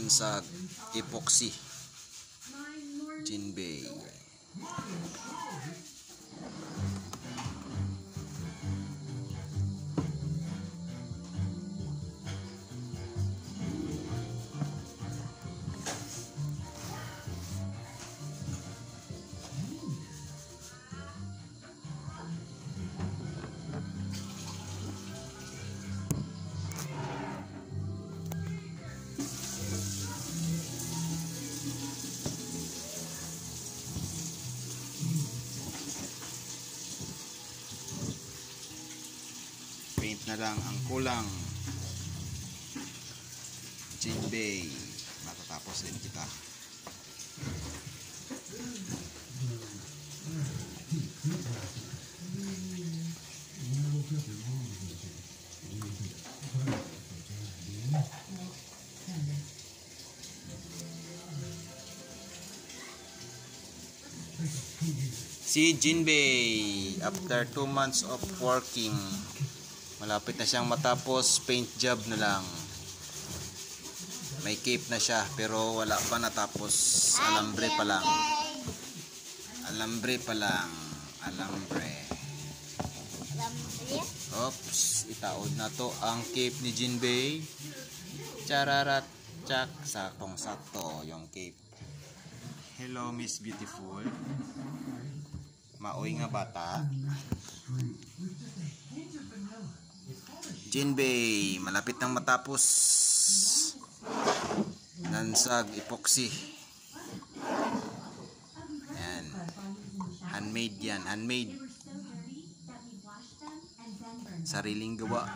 Nansag epoxy Jinbei. Paint na lang ang kulang. Jinbei, matatapos din kita. Si Jinbei, after 2 months of working, malapit na siyang matapos, paint job na lang. May cape na siya pero wala pa natapos. Alambre pa lang. Alambre pa lang. Alambre. Oops, itaod na to ang cape ni Jinbei. Chararat chak, saktong sakto yung cape. Hello Miss Beautiful. Maoy nga bata. Jinbei, malapit nang matapos. Nansag epoxy. Yan. Handmade yan. Handmade. Sariling gawa.